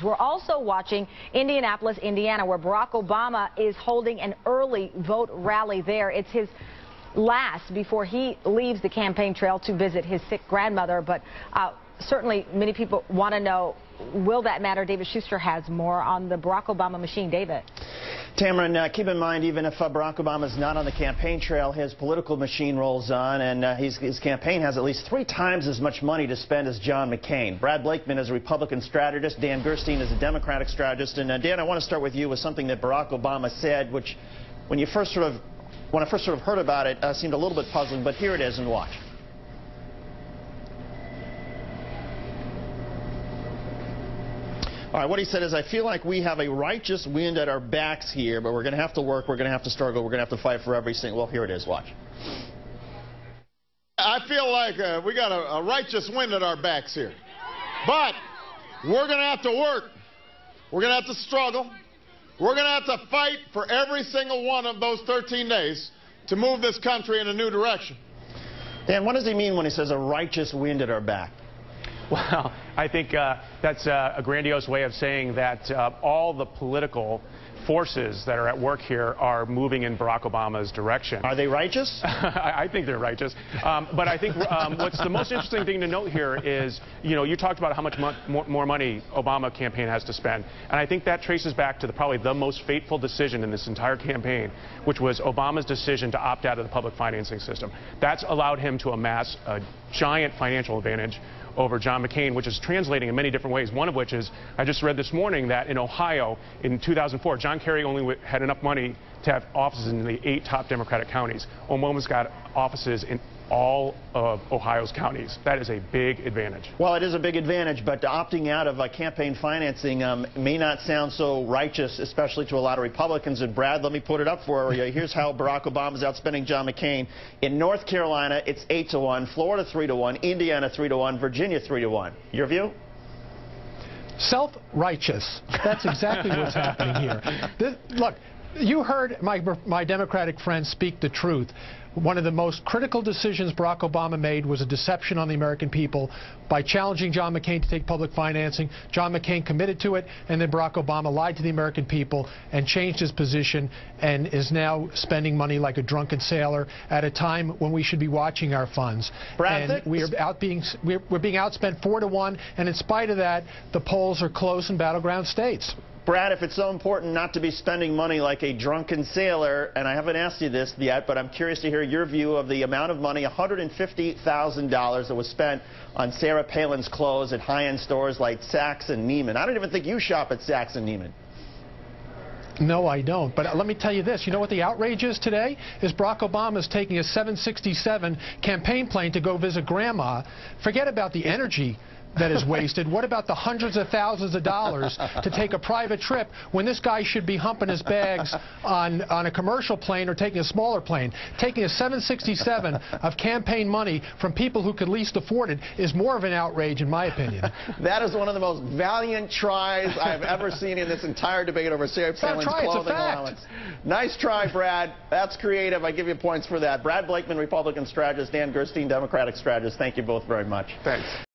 We're also watching Indianapolis, Indiana, where Barack Obama is holding an early vote rally there. It's his last before he leaves the campaign trail to visit his sick grandmother. But certainly many people want to know, will that matter? David Schuster has more on the Barack Obama machine. David. Tamarin, keep in mind, even if Barack Obama is not on the campaign trail, his political machine rolls on, and his campaign has at least 3 times as much money to spend as John McCain. Brad Blakeman is a Republican strategist. Dan Gerstein is a Democratic strategist. And Dan, I want to start with you with something that Barack Obama said, which when I first sort of heard about it, seemed a little bit puzzling. But here it is, and watch. All right, what he said is, I feel like we have a righteous wind at our backs here, but we're going to have to work, we're going to have to struggle, we're going to have to fight for every single... Well, here it is, watch. I feel like we got a righteous wind at our backs here. But we're going to have to work. We're going to have to struggle. We're going to have to fight for every single one of those 13 days to move this country in a new direction. Dan, what does he mean when he says a righteous wind at our back? Well, I think that's a grandiose way of saying that all the political forces that are at work here are moving in Barack Obama's direction. Are they righteous? I think they're righteous. But I think what's the most interesting thing to note here is, you talked about how much more money Obama campaign has to spend. And I think that traces back to probably the most fateful decision in this entire campaign, which was Obama's decision to opt out of the public financing system. That's allowed him to amass a giant financial advantage over John McCain, which is translating in many different ways, one of which is, I just read this morning that in Ohio, in 2004, John Kerry only had enough money to have offices in the 8 top Democratic counties. Obama's got offices in all of Ohio's counties. That is a big advantage. Well, it is a big advantage, but opting out of campaign financing may not sound so righteous, especially to a lot of Republicans. And Brad, let me put it up for you. Here's how Barack Obama is outspending John McCain. In North Carolina, it's 8-1, Florida 3-1, Indiana 3-1, Virginia 3-1. Your view? Self-righteous. That's exactly what's happening here. Look, you heard my Democratic friends speak the truth. One of the most critical decisions Barack Obama made was a deception on the American people by challenging John McCain to take public financing. John McCain committed to it, and then Barack Obama lied to the American people and changed his position and is now spending money like a drunken sailor at a time when we should be watching our funds. Brad, and we're being outspent 4-1, and in spite of that, the polls are close in battleground states. Brad, if it's so important not to be spending money like a drunken sailor, and I haven't asked you this yet, but I'm curious to hear your view of the amount of money, $150,000 that was spent on Sarah Palin's clothes at high-end stores like Saks and Neiman. I don't even think you shop at Saks and Neiman. No, I don't. But let me tell you this. You know what the outrage is today? Is Barack Obama is taking a 767 campaign plane to go visit Grandma. Forget about the energy that is wasted. What about the hundreds of thousands of dollars to take a private trip when this guy should be humping his bags on a commercial plane or taking a smaller plane? Taking a 767 of campaign money from people who could least afford it is more of an outrage, in my opinion. That is one of the most valiant tries I've ever seen in this entire debate over Sarah Palin's clothing allowance. Nice try, Brad. That's creative. I give you points for that. Brad Blakeman, Republican strategist, Dan Gerstein, Democratic strategist. Thank you both very much. Thanks.